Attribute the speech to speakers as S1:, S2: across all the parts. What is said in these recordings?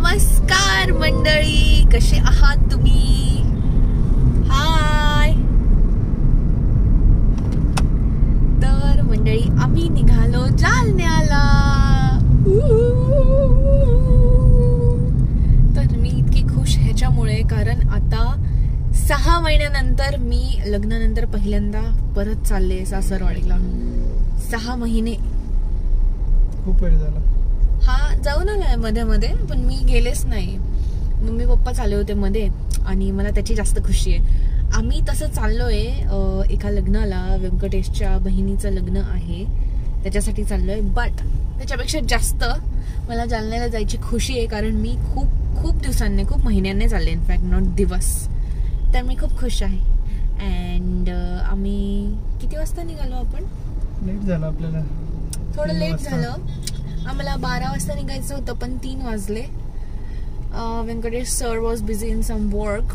S1: नमस्कार मंडळी, कसे आहात तुम्ही? हाय. तर मंडळी आम्ही निघालो जालन्याला. तर मी इतकी खुश ह्याच्यामुळे कारण आता 6 महिन्यानंतर मी लग्नानंतर पहिल्यांदा परत चालले सासरवाडीला. 6 महिने
S2: खूप वेळ झाला.
S1: हा जाऊन आलाय मध्ये मध्ये, पण मी गेलेच नाही. मम्मी पप्पा चालले होते मध्ये आणि मला त्याची जास्त खुशी आहे. आम्ही तसं चाललोय एका लग्नाला, व्यंकटेशच्या बहिणीचं लग्न आहे त्याच्यासाठी चाललोय. बट त्याच्यापेक्षा जास्त मला जालन्याला जायची खुशी आहे कारण मी खूप दिवसांनी, खूप महिन्यांनी चालले, इनफॅक्ट नॉट दिवस. तर मी खूप खुश आहे. अँड आम्ही किती वाजता निघालो? आपण
S2: लेट झालं, आपल्याला
S1: थोडं लेट झालं. आम्हाला 12 वाजता निघायचं होतं पण 3 वाजले. Venkatesh sir was busy in some work,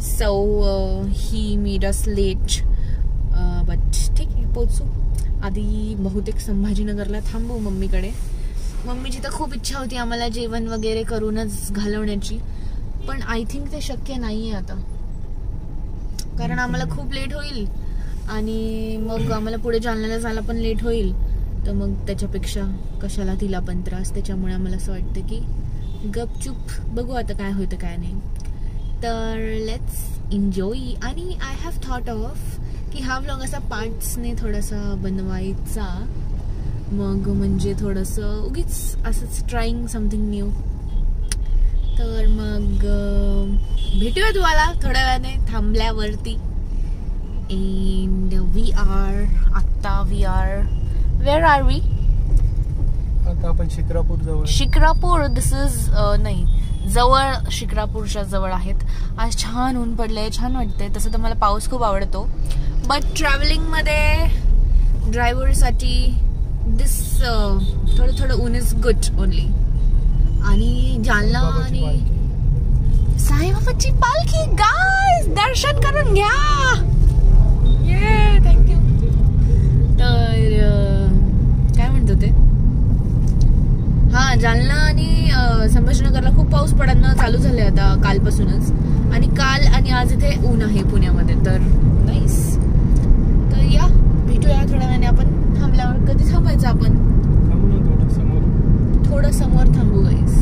S1: so he made us late. But ठीक आहे, पोचू. आधी बहुतेक संभाजीनगरला थांबू मम्मीकडे. मम्मीची तर खूप इच्छा होती आम्हाला जेवण वगैरे करूनच घालवण्याची, पण आय थिंक ते शक्य नाही आहे आता, कारण आम्हाला खूप लेट होईल आणि मग आम्हाला पुढे जालन्याला जायला पण लेट होईल. तर मग त्याच्यापेक्षा कशाला तिला पण त्रास. त्याच्यामुळे आम्हाला असं वाटतं की गपचूप बघू आता काय होतं काय नाही. तर लेट्स एन्जॉय. आणि आय हॅव थॉट ऑफ की हा व्लॉग असा पार्ट्सने थोडासा बनवायचा, मग म्हणजे थोडंसं उगीच असंच ट्राईंग समथिंग न्यू. तर मग भेटूया तुम्हाला थोड्या वेळाने थांबल्यावरती. And we are Where are we?
S2: आता आपण शिक्रापूर जवळ.
S1: शिक्रापूर. दिस इज नाही, जवळ, शिक्रापूरच्या जवळ आहेत. आज छान ऊन पडलंय, छान वाटतंय. तसं तर मला पाऊस खूप आवडतो, बट ट्रॅव्हलिंग मध्ये ड्रायव्हरसाठी दिस थोडं ऊन इज गुड ओनली. आणि जालना आणि साईबाबाची पालखी, गाईज दर्शन करून घ्या. ये थँक्यू. तर काय म्हणतो ते, हा जालना आणि संभाजीनगरला खूप पाऊस पडणं चालू झालंय आता कालपासूनच. आणि काल आणि आज इथे ऊन आहे पुण्यामध्ये. तर नाईस. तर या भेटूया थोड्या वेळाने. आपण थांबल्यावर कधी थांबायचं? आपण थोडं समोर थांबू गाईस.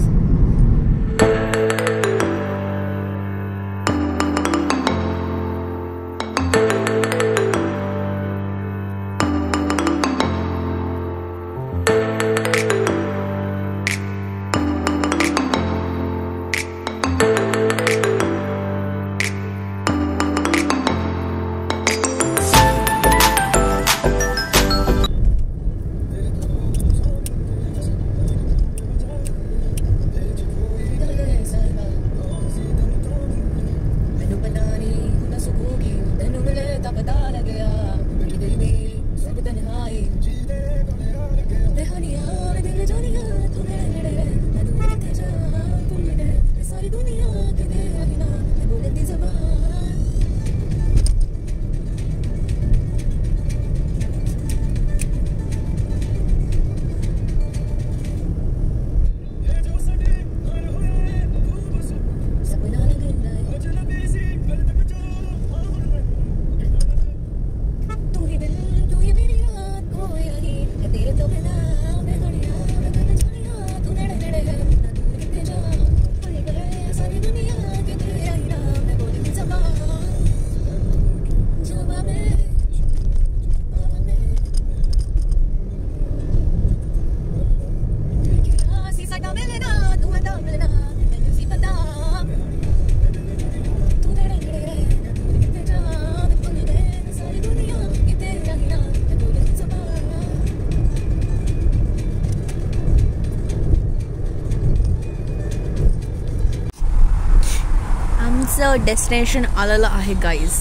S1: डेस्टिनेशन आलेलं आहे गाइस.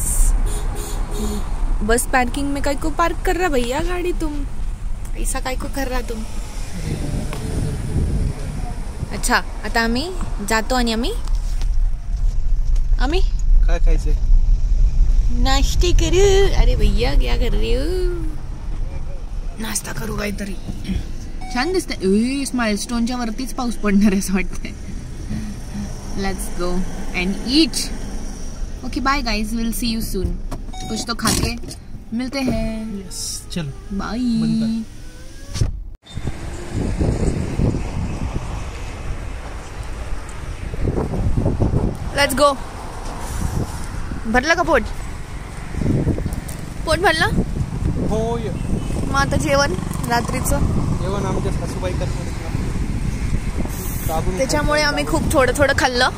S1: बस पार्किंग में को पार्क कर रहा भैया गाड़ी, तुम ऐसा को कर रहा तुम. अच्छा, आता आम्ही जातो आणि आम्ही
S2: काय खायचंय?
S1: नाश्ते करू. अरे भैया क्या कर रहे हो? नाश्ता करू काहीतरी. छान दिसतंय. स्माइलस्टोनच्या वरतीच पाऊस पडणार आहे असं वाटतंय. Let's go and eat. Okay bye guys, will see you soon. कुछ तो खा के मिलते हैं.
S2: यस चलो
S1: बाय. Let's go. भरलं का पोट? पोट भरलं?
S2: हो.
S1: मग आता जेवण रात्रीचं
S2: जेवण आमच्या सासूबाई करतात,
S1: त्याच्यामुळे आम्ही खूप थोडं थोडं खाल्लं,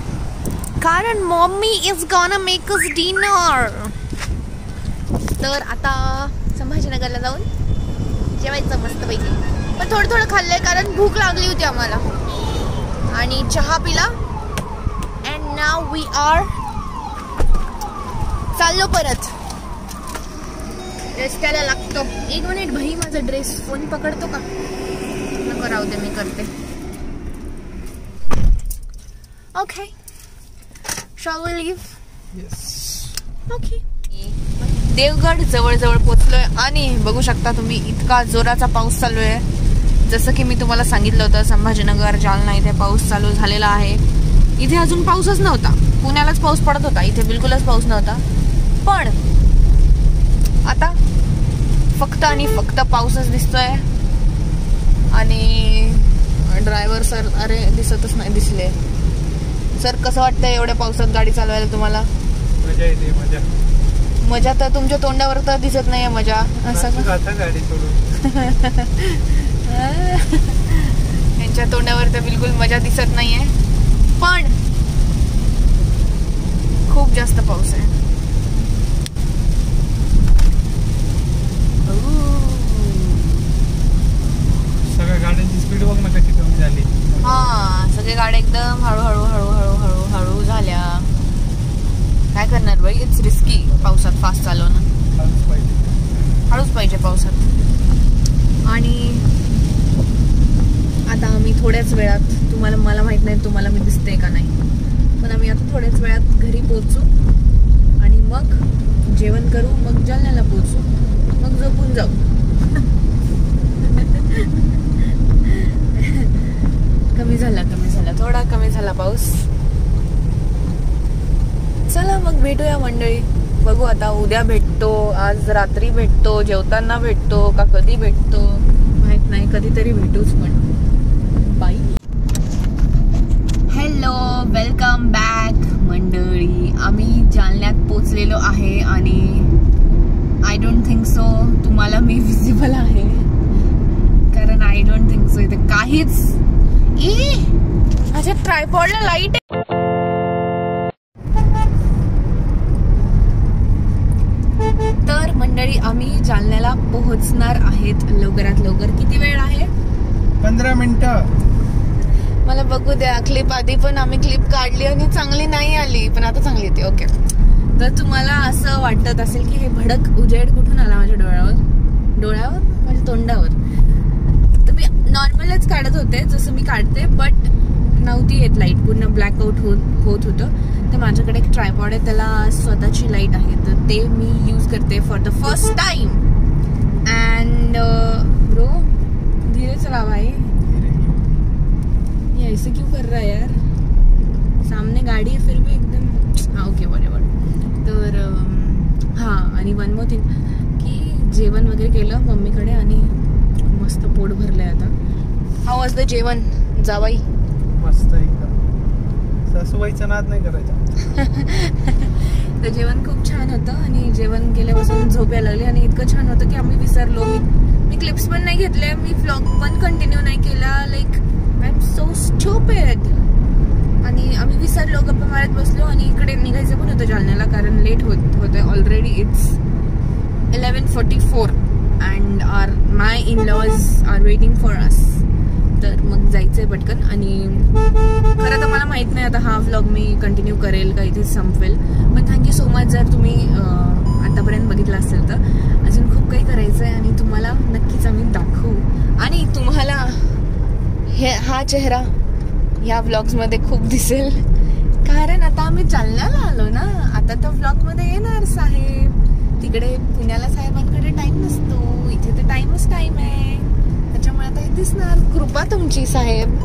S1: कारण mummy is gonna make us dinner. तर आता संभाजीनगरला जाऊन जेवायचं मस्तपैकी. पण थोडं थोडं खाल्लंय कारण भूक लागली होती आम्हाला, आणि चहा पिला. अँड नाव वी आर चाललो परत. रस्त्याला लागतो. 1 मिनिट भाई, माझा ड्रेस फोन पकडतो का? नको राहू दे, मी करते. Okay, shall we leave?
S2: Yes.
S1: Okay. Devgad जवळ पोचलोय आणि बघू शकता तुम्ही इतका जोराचा पाऊस चालू आहे. जसं की मी तुम्हाला सांगितलं होतं, संभाजीनगर, जालना इथे पाऊस चालू झालेला आहे. इथे अजून पाऊसच नव्हता. पुण्यालाच पाऊस पडत होता, इथे बिलकुलच पाऊस नव्हता. पण आता फक्त आणि फक्त पाऊसच दिसतोय. आणि ड्रायव्हर सर, अरे दिसतच नाही. दिसले सर. कसं वाटतंय एवढ्या पावसात गाडी चालवायला तुम्हाला?
S2: मजा येते.
S1: मजा तर तुमच्या तोंडावर तर दिसत नाहीये मजा. असं
S2: गाडी सोडून
S1: यांच्या तोंडावर तर बिलकुल मजा दिसत नाहीये. पण खूप जास्त पाऊस आहे.
S2: सगळ्या गाड्यांची स्पीड बघ ना कशी कमी झाली.
S1: हा, सगळे गाड्या एकदम हळू झाल्या. काय करणार बाई, इट्स रिस्की पावसात फास्ट चालवणं. हळूच पाहिजे पावसात. आणि आता आम्ही थोड्याच वेळात, मला माहित नाही तुम्हाला मी दिसते का नाही, पण आम्ही आता थोड्याच वेळात घरी पोहोचू आणि मग जेवण करू, मग जालन्याला पोहोचू, मग झोपून जाऊ. कमी झाला थोडा कमी झाला पाऊस. चला मग भेटूया मंडळी. बघू आता, उद्या भेटतो, आज रात्री भेटतो, जेवताना भेटतो, का कधी भेटतो माहित नाही. कधीतरी भेटूच. पण बाय. हॅलो, वेलकम बॅक मंडळी. आम्ही जालन्यात पोचलेलो आहे आणि आय डोंट थिंक सो तुम्हाला मी विजिबल आहे, कारण आय डोंट थिंक सो इथे काहीच. माझ्या ट्रायपॉडला लाईट आहे. तर मंडळी आम्ही जालन्याला पोहोचणार आहेत लवकरात लवकर. किती वेळ आहे?
S2: 15 मिनिटं.
S1: मला बघू द्या. क्लिप आधी पण आम्ही क्लिप काढली आणि चांगली नाही आली, पण आता चांगली येते. ओके. तर तुम्हाला असं वाटत असेल की हे भडक उजेड कुठून आला माझ्या डोळ्यावर माझ्या तोंडावर. तर मी नॉर्मलच काढत होते जसं मी काढते, बट नव्हती येत लाईट. पूर्ण ब्लॅकआउट होत होतं. तर माझ्याकडे एक ट्रायपॉड आहे, त्याला स्वतःची लाईट आहे, तर ते मी यूज करते for the first time. End bro धीरे चला भाई, ये ऐसे क्यों कर रहा है यार? सामने गाड़ी है फिर भी एकदम. हाँ ओके बरोबर. तर हां, आणि वन मोर थिंग की जेवण वगैरे केलं मम्मीकडे आणि मस्त पोट भरलंय आता. हाऊ वाज द जेवण जावाई?
S2: मस्त एकदम. सासूबाईचा नाद नाही करायचा.
S1: तर जेवण खूप छान होतं आणि जेवण केल्यापासून झोप यायला लागली आणि इतकं छान होतं की आम्ही विसरलो. मी क्लिप्स पण नाही घेतले, मी व्लॉग पण कंटिन्यू नाही केला. Like I am so stupid. आणि आम्ही विसरलो, गप्पा मारत बसलो आणि इकडे निघायचं पण होतं जालन्याला, कारण लेट होतं already. It's 11:44 and my in laws are waiting for us. तर मग जायचंय पटकन. आणि खरं तर मला माहित नाही आता हा व्लॉग मी कंटिन्यू करेल का इथे संपवेल, पण थँक्यू सो मच जर तुम्ही आतापर्यंत बघितलं असेल तर. अजून खूप काही करायचं आहे आणि तुम्हाला नक्कीच आम्ही दाखवू. आणि तुम्हाला हा चेहरा ह्या व्लॉग्समध्ये खूप दिसेल, कारण आता आम्ही जालन्याला आलो ना. आता तर व्लॉगमध्ये येणार साहेब. तिकडे पुण्याला साहेबांकडे टाइम नसतो, इथे तर टाइमच टाइम आहे, त्याच्यामुळे आता हे दिसणार. कृपा तुमची साहेब.